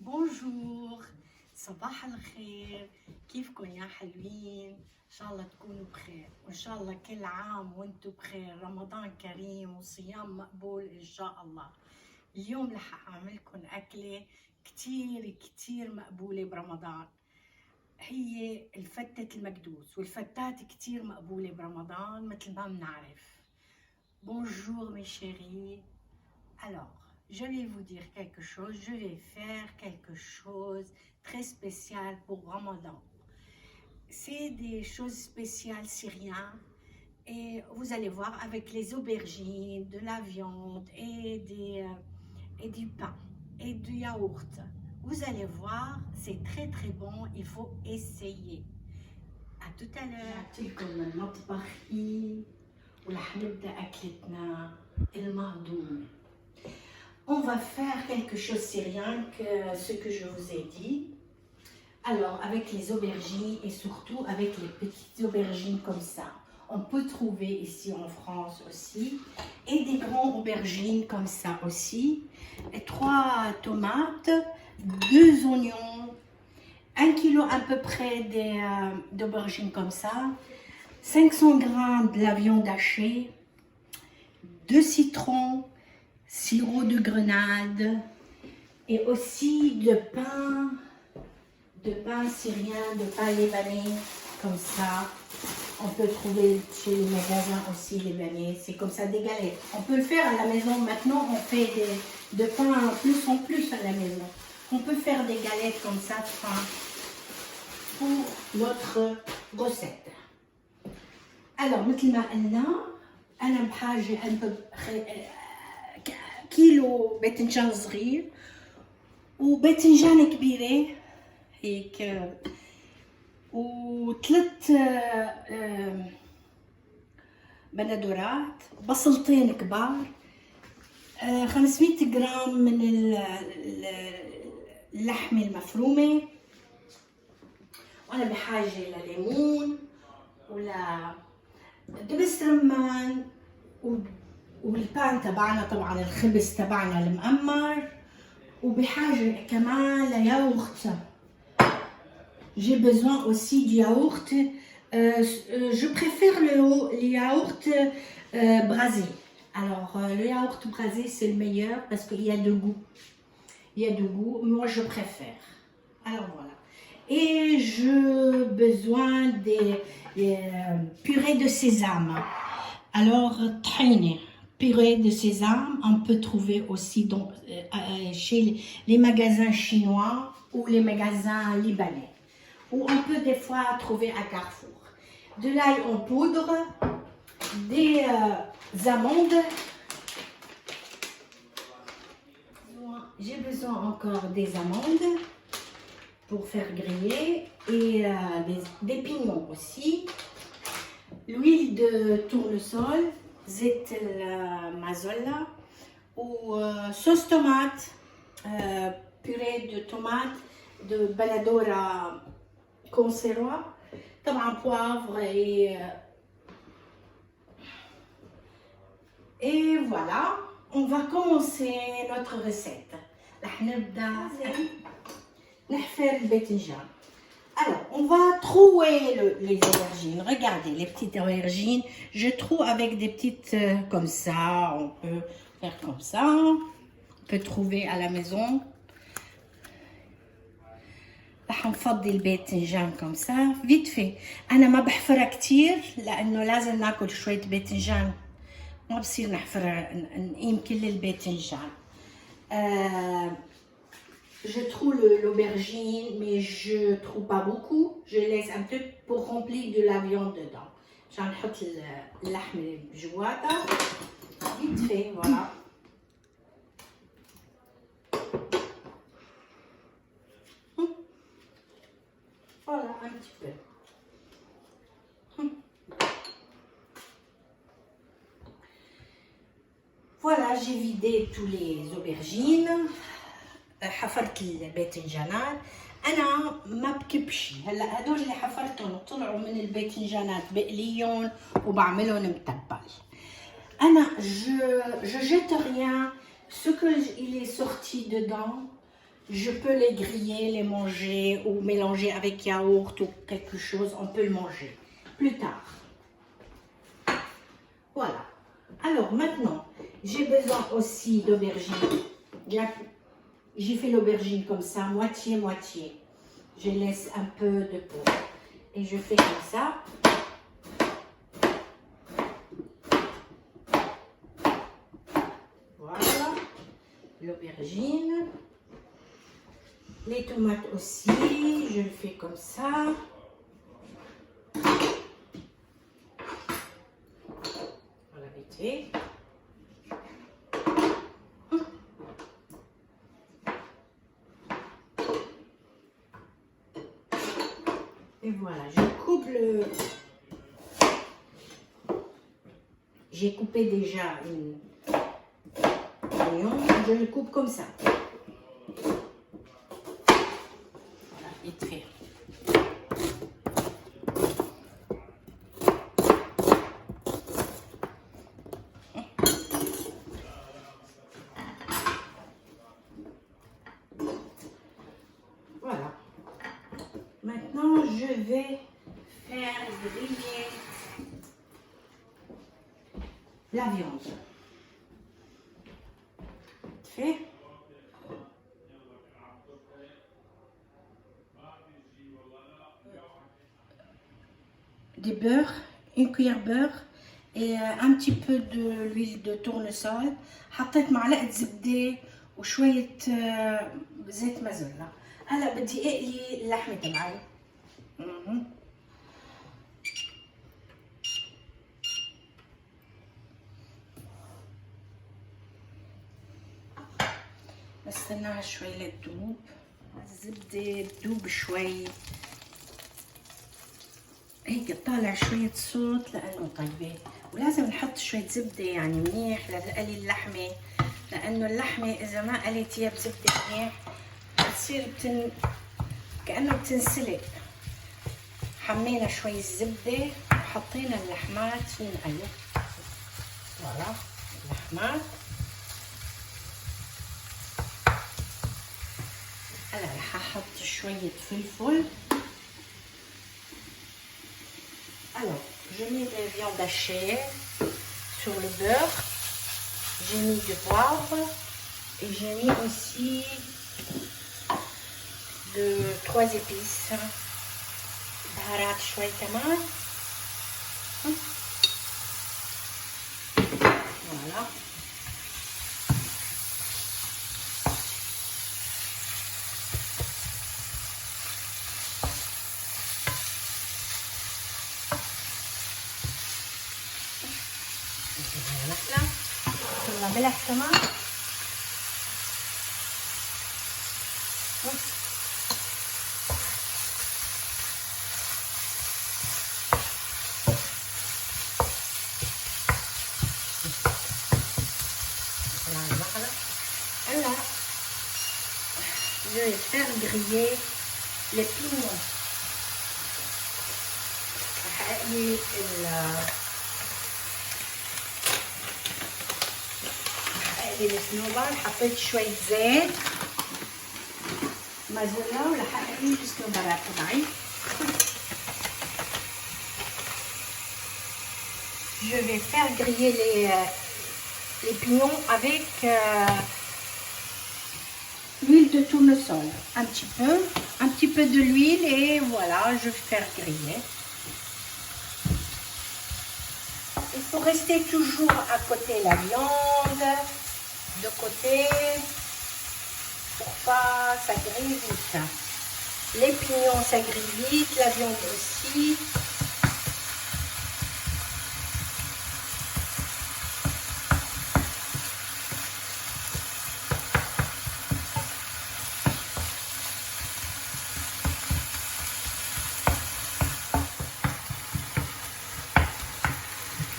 بونجور، صباح الخير. كيفكم يا حلوين؟ ان شاء الله تكونوا بخير، وان شاء الله كل عام وانتم بخير. رمضان كريم وصيام مقبول ان شاء الله. اليوم رح اعملكم اكله كتير كتير مقبوله برمضان، هي الفتة المكدوس، والفتات كتير مقبوله برمضان مثل ما بنعرف. Bonjour mes chéris. Alors, je vais vous dire quelque chose, je vais faire quelque chose très spécial pour Ramadan. C'est des choses spéciales syriennes et vous allez voir avec les aubergines, de la viande et du pain et du yaourt. Vous allez voir, c'est très très bon, il faut essayer. À tout à l'heure. جاتلكم من مطبخي ورح نبدأ أكلتنا المهضومة. On va faire quelque chose syrien que ce que je vous ai dit. Alors, avec les aubergines et surtout avec les petites aubergines comme ça. On peut trouver ici en France aussi. Et des grandes aubergines comme ça aussi. Et 3 tomates, 2 oignons, 1 kilo à peu près d'aubergines comme ça. 500 grammes de la viande hachée. 2 citrons. Sirop de grenade et aussi de pain syrien, de pain libanais, comme ça. On peut trouver chez les magasins aussi libanais, c'est comme ça des galettes. On peut le faire à la maison, maintenant on fait de pain plus en plus à la maison. On peut faire des galettes comme ça de pain pour notre recette. Alors, مثل ما قلنا أنا بحاجة كيلو باذنجان صغير وباذنجان كبيرة هيك و3 بندورات، بصلتين كبار، 500 جرام من اللحمة المفرومة، وأنا بحاجة لليمون ولا دبس رمان والبان تبعنا، طبعا الخبز تبعنا المقمر، وبحاجة كمان لياغورت. J'ai besoin aussi du yaourt. Je préfère le yaourt brasé. Alors, le yaourt brasé, c'est le meilleur parce qu'il y a de goût. Il y a de goût. Moi, je préfère. Alors, voilà. Et j'ai besoin des purées de sésame. Alors, tahine. Purée de sésame, on peut trouver aussi chez les magasins chinois ou les magasins libanais. Ou on peut des fois trouver à Carrefour. De l'ail en poudre, des amandes. J'ai besoin encore des amandes pour faire griller et des pignons aussi. L'huile de tournesol. زيت المازولا وصوص تومات، بيوري دو تومات دو بلادورا كونسيروا، طبعا بوافر et voilà, on va commencer notre recette. رح نبدأ نحفر الباذنجان. Alors, on va trouer les aubergines. Regardez, les petites aubergines. Je trouve avec des petites comme ça. On peut faire comme ça. On peut trouver à la maison. راح نفضي الباذنجان comme ça. Vite fait. أنا ما بحفرها كتير لأنه لازم ناكل شوية باذنجان. ما بصير نحفر نقيم كل الباذنجان. Je trouve l'aubergine, mais je ne trouve pas beaucoup. Je laisse un peu pour remplir de la viande dedans. Je vais mettre اللحمة بجواتها. Vite fait, voilà. Voilà, un petit peu. Voilà, j'ai vidé tous les aubergines. حفرت الباذنجانات. انا ما بكبش هلا هدول اللي حفرتهم وطلعوا من الباذنجانات بقليهم وبعملهم متبل. انا je jette rien, ce que il est sorti dedans Je peux les griller, les manger ou mélanger avec yaourt ou quelque chose. On peut le manger plus tard. Voilà. Alors maintenant, j'ai besoin aussi d'aubergine. J'ai fait l'aubergine comme ça, moitié-moitié. Je laisse un peu de peau. Et je fais comme ça. Voilà. L'aubergine. Les tomates aussi, je le fais comme ça. Voilà, vite fait. Et voilà, je coupe le... J'ai coupé déjà une oignon, je le coupe comme ça. Voilà, vite fait. Voilà. Maintenant, je vais faire griller la viande. Fait. Du beurre, une cuillère beurre et un petit peu de l'huile de tournesol. حطيت معلقة زبدة وشوية زيت مازولا. هلا بدي اقلي اللحمة تبعي. بستناها شوي لتدوب. الزبدة تدوب شوي. هيك تطالع شوية صوت لأنه طيبة، ولازم نحط شوية زبدة يعني منيح لتقلي اللحمة، لأنه اللحمة إذا ما قليتيها بزبدة منيح بتصير كأنه بتنسلق. حمينا شوي زبدة وحطينا اللحمات ونقلب. فوالا اللحمات. هلا رح أحط شوية فلفل. Alors, je mets les viandes hachées sur le beurre. J'ai mis du poivre et j'ai mis aussi 3 épices. بهارات شوي كمان. Voilà. ملح كمان. هلا je vais faire griller les pignons. رح اقلي الصنوبر. حطيت شوية زيت مازولا ورح اقلي الصنوبرات تبعي. Je vais faire griller les pignons avec l'huile de tournesol. Un petit peu de l'huile et voilà, je vais faire griller. Il faut rester toujours à côté la viande. De côté pour pas ça grille vite. Les pignons ça grille vite, la viande aussi.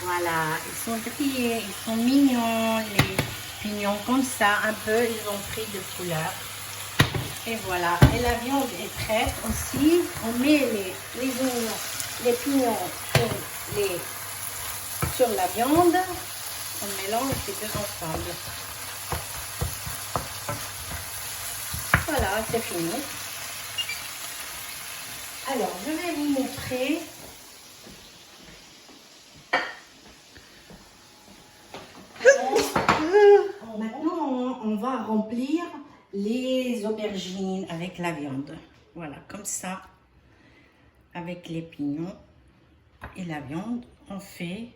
Voilà, ils sont grillés, ils sont mignons les pignons comme ça, un peu, ils ont pris de couleur. Et voilà, et la viande est prête aussi. On met les oignons, les pignons sur la viande. On mélange les deux ensemble. Voilà, c'est fini. Alors, je vais vous montrer. Maintenant, on va remplir les aubergines avec la viande. Voilà, comme ça, avec les pignons et la viande, on fait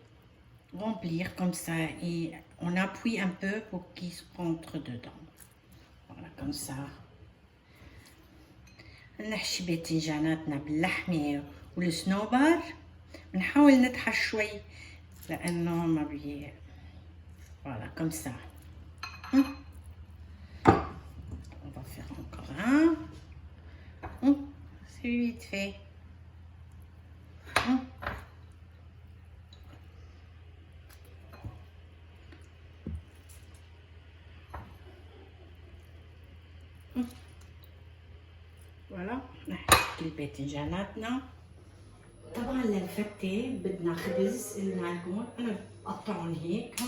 remplir comme ça et on appuie un peu pour qu'il rentre dedans. Voilà, comme ça. نحشي باذنجاناتنا باللحمة والصنوبر، بنحاول نطحن شوي لأنه ما بي. Voilà, comme ça. On va faire encore un. C'est vite fait. Voilà, نحط الباذنجاناتنا. طبعا للفتة بدنا خبز المعجون، أنا بقطعهم هيك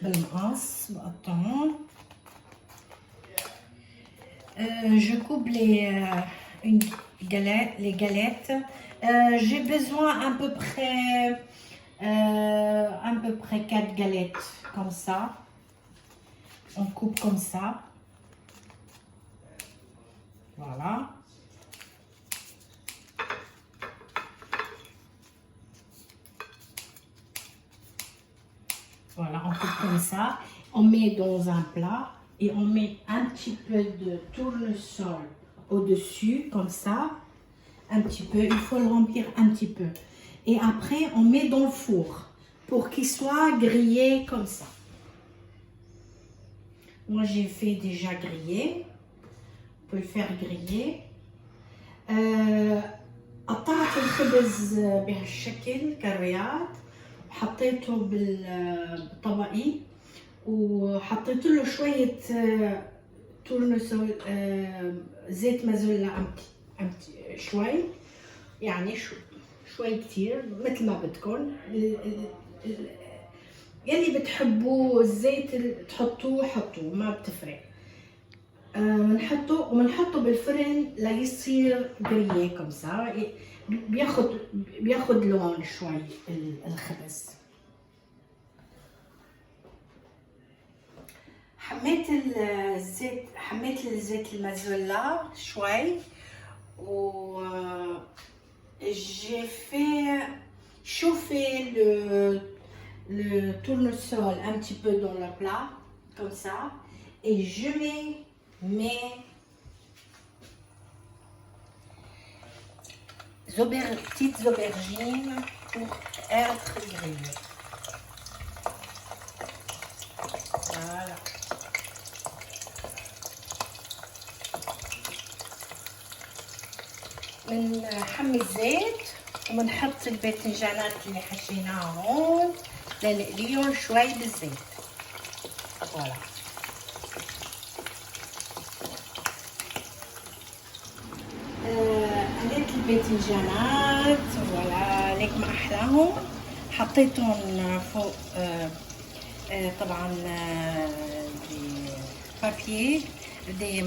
بالمقص بقطعهم. Je coupe les galettes. J'ai besoin à peu près 4 galettes comme ça. On coupe comme ça. Voilà. Voilà, on coupe comme ça. On met dans un plat et on met un petit peu de tournesol au-dessus, comme ça. Un petit peu, il faut le remplir un petit peu. Et après, on met dans le four pour qu'il soit grillé comme ça. Moi, j'ai fait déjà griller. On peut le faire griller. قطعت الخبز بهالشكل كريات، حطيته بالطبقي وحطيت له شوية تورنسول، زيت مازولا شوي، يعني شوي كتير مثل ما بدكم. يلي بتحبوه الزيت تحطوه حطوه، ما بتفرق. بنحطه بالفرن ليصير جريه كم سا، بياخد لون شوي الخبز. حميت الزيت المازولا شوي و j'ai fait chauffer le tournesol un petit peu dans le plat comme ça et je mets mes petites aubergines pour être grillées. Voilà. بنحمي الزيت وبنحط الباذنجانات اللي حشيناها هون لنقليهم شوي بالزيت. فوالا. قليت الباذنجانات، فوالا ليك ما احلاهم. حطيتهم فوق طبعا دي بابيي، دي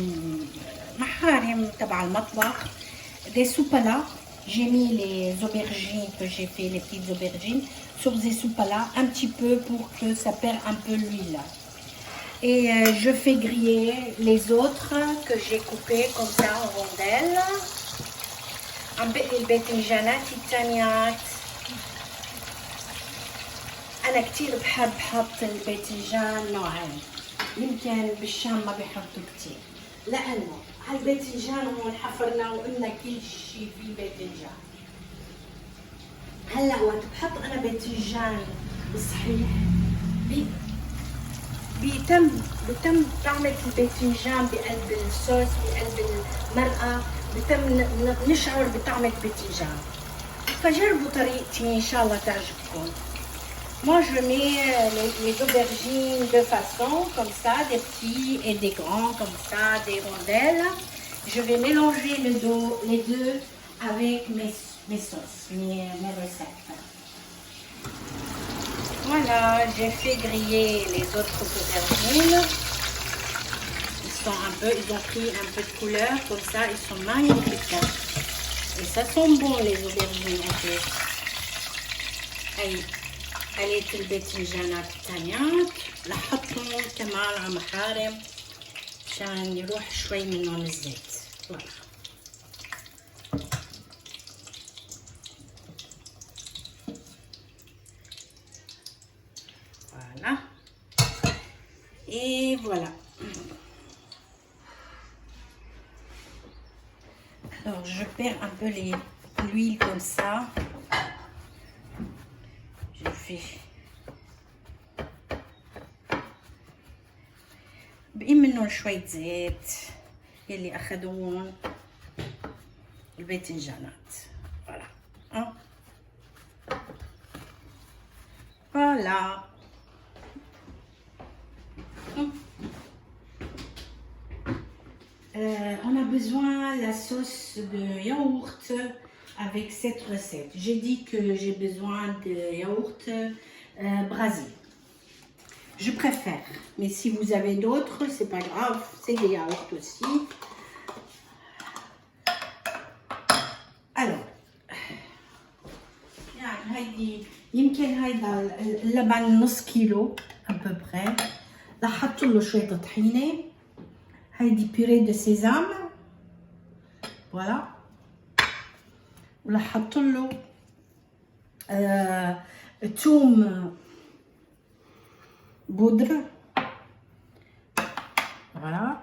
محارم تبع المطبخ، des soupala. J'ai mis les aubergines que j'ai fait, les petites aubergines, sur des soupala un petit peu pour que ça perd un peu l'huile. Et je fais griller les autres que j'ai coupés comme ça en rondelles. عم الباذنجانات الثانيات. أنا كتير بحب حط الباذنجان نوعين، يمكن بالشام ما بيحطوا كتير لأنه هالباذنجان هون حفرنا وقلنا كل شيء فيه باذنجان. هلا وقت بحط أنا باذنجان صحيح بتم طعمة الباذنجان بقلب الصوص بقلب المرقة، بتم نشعر بطعمة باذنجان. فجربوا طريقتي إن شاء الله تعجبكم. Moi je mets les aubergines de façon comme ça, des petits et des grands comme ça, des rondelles. Je vais mélanger les deux avec mes sauces, mes recettes. Voilà, j'ai fait griller les autres aubergines. Ils sont un peu, ils ont pris un peu de couleur, comme ça, ils sont magnifiques. Et ça sent bon les aubergines en fait. هاي الباذنجانات التانيات نحطهم كمان على محارم عشان يروح شوي منهم الزيت. فوالا. Voilà. Et voilà. Alors je perds un peu l'huile comme ça. Je fais بقي منهم شوية زيت يلي أخدوهم الباذنجانات. Voilà. Voilà. On a besoin de la sauce de yaourt avec cette recette. J'ai dit que j'ai besoin de yaourt Brésil. Je préfère, mais si vous avez d'autres, c'est pas grave, c'est des yaourts aussi. Alors, يمكن هيدا اللبن نص كيلو أبوبري. لحط له شوية طحينة. هيدي بيري دو سيزام. فوالا. ولحط له توم بودرة. فوالا.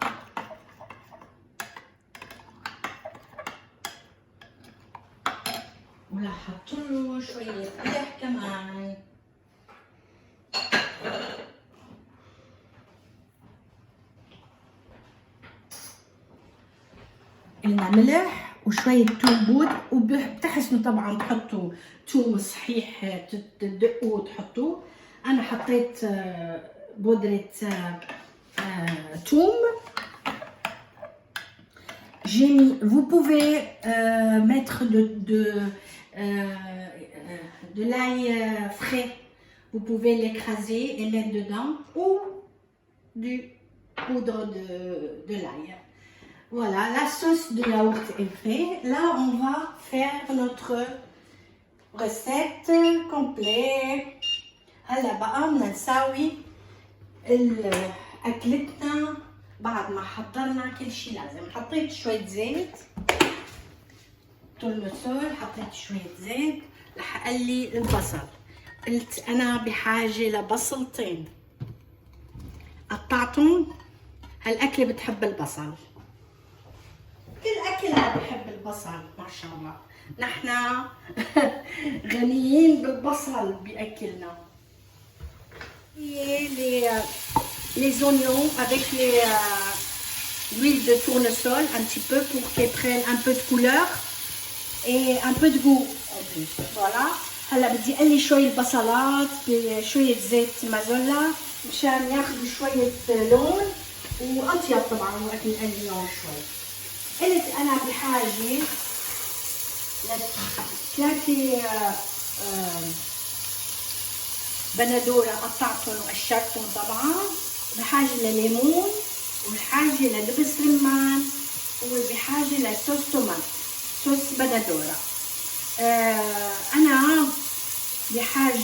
ولحط له شوية ملح كمان. قلنا ملح وشوية توم بود، وبتحسنوا طبعا تحطوا توم صحيح تدقوا وتحطوه. أنا حطيت بودرة توم. J'ai mis, vous pouvez mettre de l'ail frais, vous pouvez l'écraser et mettre dedans, ou du poudre de l'ail. Voilà, la sauce de yaourt est faite. Là, on va faire notre recette complète. هلا بقى بدنا نساوي أكلتنا بعد ما حضرنا كل شيء لازم. حطيت شوية زيت تورنسول، حطيت شوية زيت رح أقلي البصل. قلت أنا بحاجة لبصلتين قطعتهم. هالأكلة بتحب البصل، كل أكلها بحب البصل ما شاء الله. نحن غنيين بالبصل بأكلنا. Les oignons avec l'huile de tournesol un petit peu pour qu'elles prennent un peu de couleur et un peu de goût en plus. Voilà. هلا بدي اقلي شوي البصلات بشوية زيت مازولا مشان ياخذوا شوية لون واطيب طبعا وقت نقليهم شوي. قلت انا بحاجة لثلاثة بندورة قطعتهم وقشرتهم طبعا. بحاجة لليمون، وبحاجة لدبس رمان، وبحاجة لصوص تومات، صوص بندورة. أنا بحاجة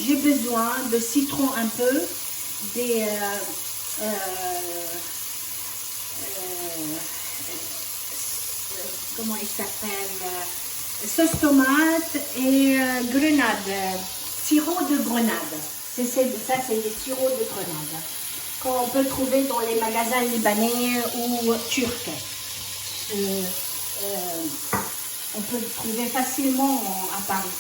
j'ai besoin de citron un peu, des comment il s'appelle, sauce tomate et grenade, sirop de grenade. Ça c'est des sirops de grenade qu'on peut trouver dans les magasins libanais ou turcs. On peut le trouver facilement à Paris.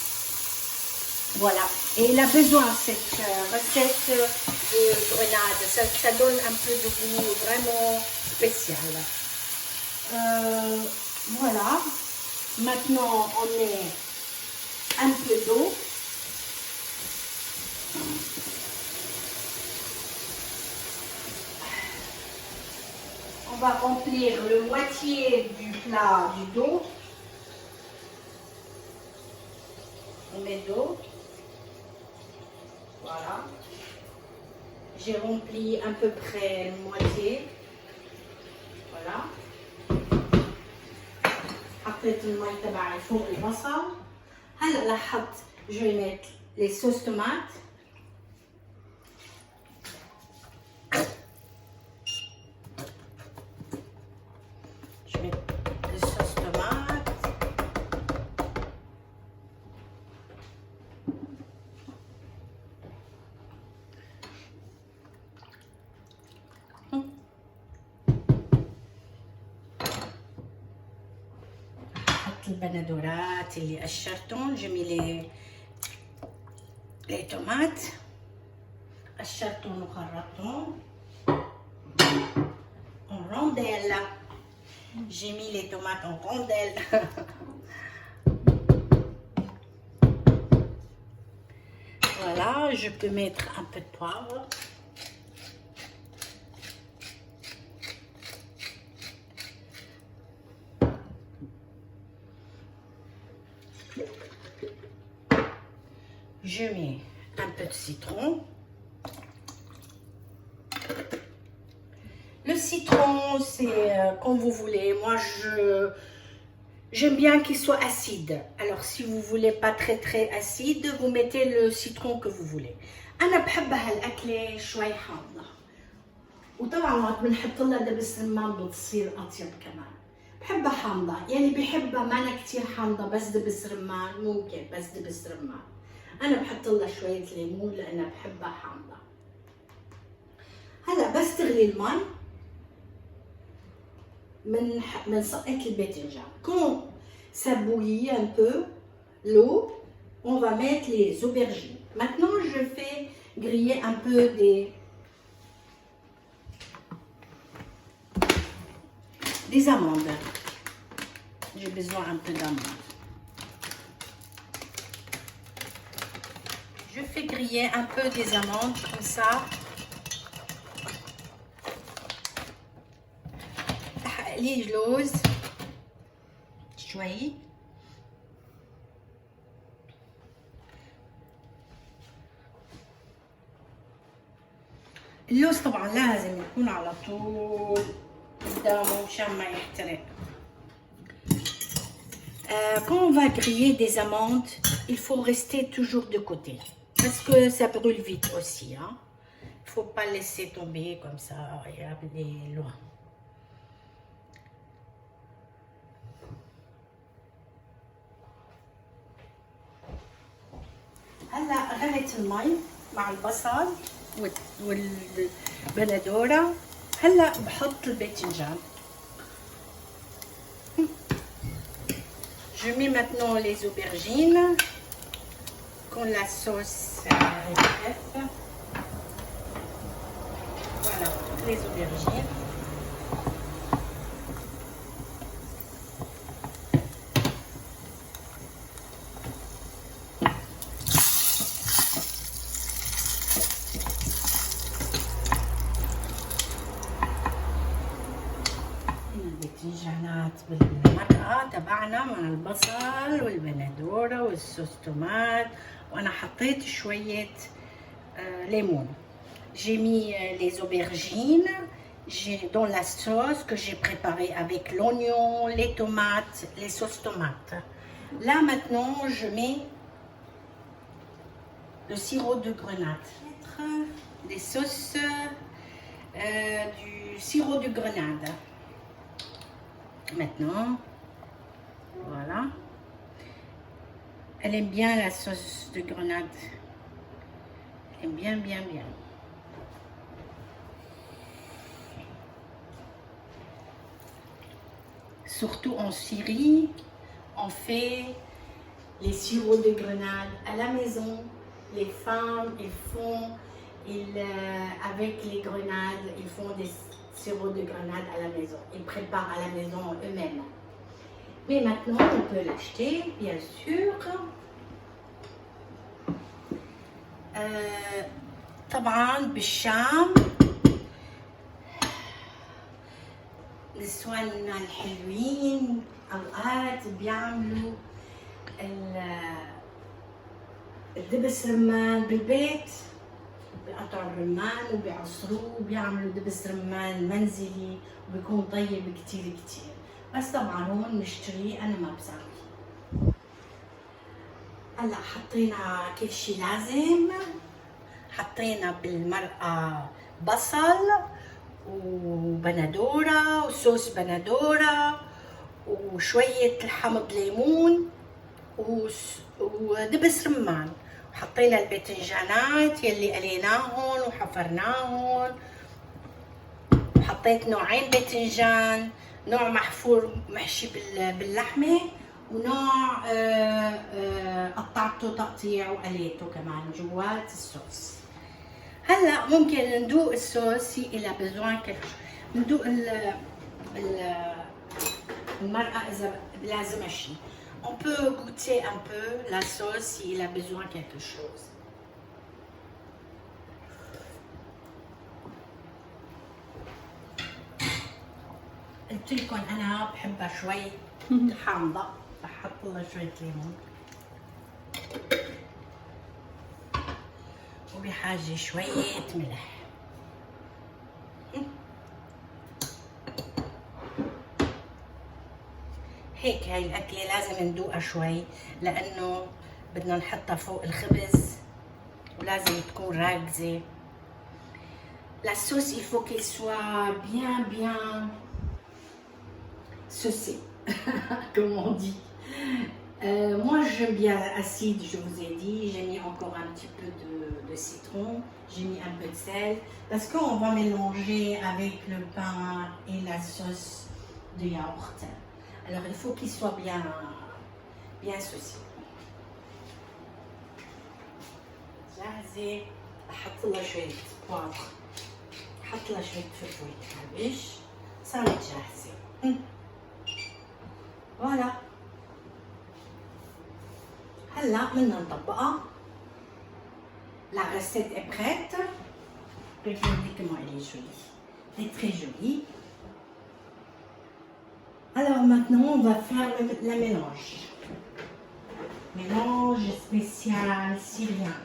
Voilà. Et il a besoin de cette recette de grenade. Ça donne un peu de goût vraiment spécial. Voilà. Maintenant, on met un peu d'eau. On va remplir le moitié du plat du dos. On met d'eau. Voilà. J'ai rempli à peu près la moitié. حطيت المي تبعي فوق البصل. هلا رح احط جو les sauces tomates. Je mets les sauces tomates. حط البندورات اللي قشرتهم. جميل les tomates قشرتهم وخرطتهم en rondelles. J'ai mis les tomates en rondelles. Voilà, je peux mettre un peu de poivre. Je mets un peu de citron. Le citron, c'est comme vous voulez. Moi, j'aime bien qu'il soit acide. Alors, si vous voulez pas très acide, vous mettez le citron que vous voulez. أنا بحب هالأكلة شوي حامضة. وطبعا وقت بنحط لها دبس رمان بتصير أطيب كمان. بحبها حامضة، يعني بحبها ما كتير حامضة، بس دبس رمان ممكن، بس دبس رمان. أنا بحط لها شوية ليمون لأنها بحبها حامضة. هلا بس تغلي المي من سقط الباذنجان. Quand ça bouillit un peu l'eau, on va mettre les aubergines. Maintenant, je fais griller un peu des amandes. J'ai besoin un peu d'amandes. Je fais griller un peu des amandes comme ça. Les لوز شوي. اللوز طبعا لازم يكون على طول قدامه مشان ما يحترق. Quand on va griller des amandes, il faut rester toujours de côté parce que ça brûle vite aussi. Hein. Il ne faut pas laisser tomber comme ça et aller loin. هلا غليت المي مع البصل والبندورة. هلا بحط الباذنجان. Je mets maintenant les aubergines quand la sauce est prête. Voilà, les aubergines. الباذنجانات بالمرقة تبعنا مع البصل والبندورة والصوص تومات. وانا حطيت شوية ليمون. J'ai mis les aubergines dans la sauce que j'ai préparée avec l'oignon, les tomates, les sauces tomates. Là maintenant je mets le sirop de grenade. Des sauces du sirop de grenade. Maintenant, voilà. Elle aime bien la sauce de grenade. Elle aime bien, bien, bien. Surtout en Syrie, on fait les sirops de grenade à la maison. Les femmes, avec les grenades, ils font des sirop de grenade à la maison. Ils préparent à la maison eux-mêmes. Mais maintenant, on peut l'acheter, bien sûr. طبعا بالشام نسواننا الحلوين اوقات بيعملوا الدبس رمان بالبيت. بقطعوا الرمان وبيعصروه وبيعملوا دبس رمان منزلي وبيكون طيب كتير كتير. بس طبعا هون نشتري انا ما بساوي. هلا حطينا كل شي لازم. حطينا بالمرقة بصل وبندورة وصوص بندورة وشوية حمض ليمون ودبس رمان، وحطينا الباذنجانات يلي قليناهن وحفرناهن، وحطيت نوعين باذنجان، نوع محفور محشي باللحمة، ونوع قطعته تقطيع وقليته كمان جوات الصوص. هلا ممكن ندوق الصوص سي إلى بزوان كيف ندوق المرقة إذا لازم شيء. On peut goûter un peu la sauce s'il a besoin de quelque chose. قلت لكم أنا بحبها شوي حامضة، بحط لها شوية ليمون، وبحاجة شوية ملح. هيك هاي الأكلة لازم ندوقها شوي لأنه بدنا نحطها فوق الخبز ولازم تكون راكزة. La sauce, il faut qu'elle soit bien saucée, comme on dit. Moi, j'aime bien acide, je vous ai dit. J'ai mis encore un petit peu de citron. J'ai mis un peu de sel. Parce qu'on va mélanger avec le pain et la sauce de yaourt. Alors, il faut qu'il soit bien saucé. جاهزة. أحط لها شوية بوابر. أحط لها شوية فلفل حبش. صارت جاهزة. فوالا. هلا بدنا نطبقها. La recette est prête. Regardez comment elle est jolie. Elle est très jolie. Alors maintenant, on va faire la mélange. Mélange spécial syrien.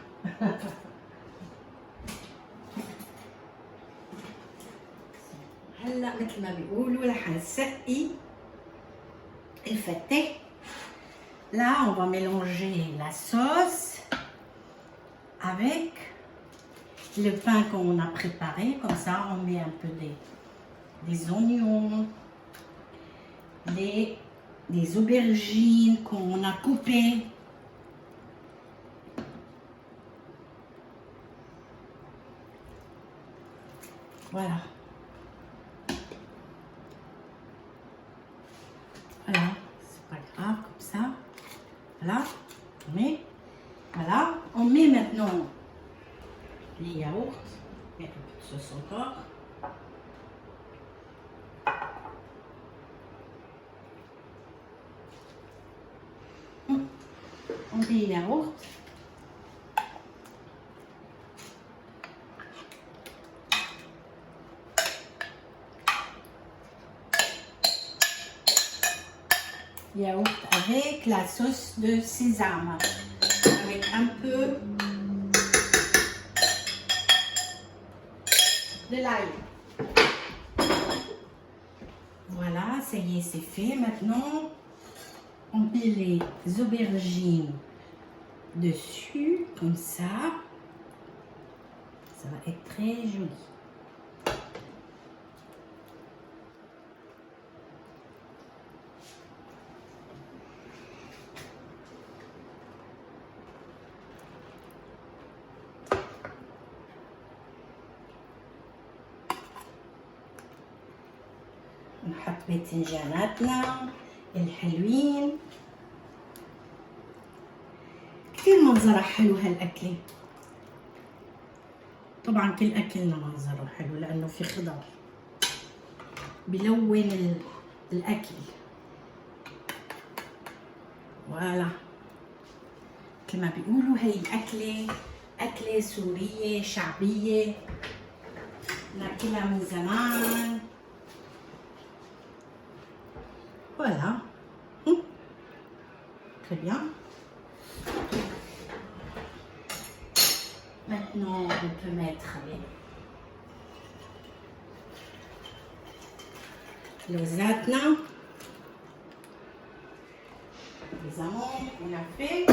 هلا مثل ما بيقولوا رح نسقي الفتة. Là, on va mélanger la sauce avec le pain qu'on a préparé. Comme ça, on met un peu des oignons, des aubergines qu'on a coupées. Voilà. Voilà, c'est pas grave, comme ça. Voilà, on met maintenant les yaourts, et un peu de sauce encore. On met les yaourts. Yaourt avec la sauce de sésame, avec un peu de l'ail. Voilà, ça y est, c'est fait. Maintenant, on met les aubergines dessus, comme ça. Ça va être très joli. نحط باذنجاناتنا الحلوين. كتير منظرها حلو هالأكلة. طبعا كل أكلنا منظره حلو لأنه في خضر بلون الأكل. فوالا مثل ما بيقولوا هي الأكلة أكلة سورية شعبية ناكلها من زمان. Voilà. Très bien. Maintenant, on peut mettre لوزاتنا on a fait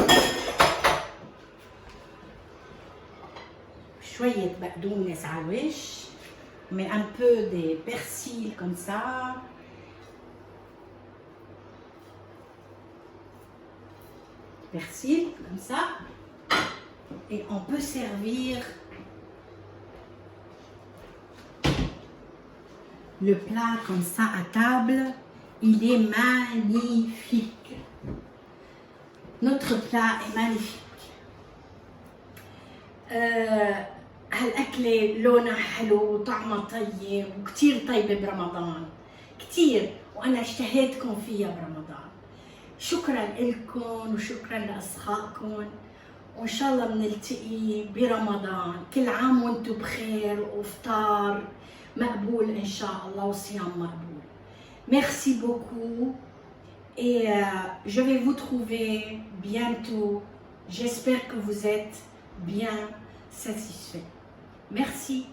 شوية بقدونس على الوش. On met un peu de persil comme ça. Persil comme ça. Et on peut servir le plat comme ça à table. Il est magnifique. Notre plat est magnifique. هالأكلة لونها حلو وطعمها طيب وكتير طيبة برمضان كتير، وأنا اشتهيتكم فيها برمضان. شكرا لكم وشكرا لأصدقائكم، وإن شاء الله بنلتقي برمضان. كل عام وانتم بخير وإفطار مقبول إن شاء الله وصيام مقبول. Merci beaucoup et je vais vous trouver bientôt. J'espère que vous êtes bien satisfait. Merci.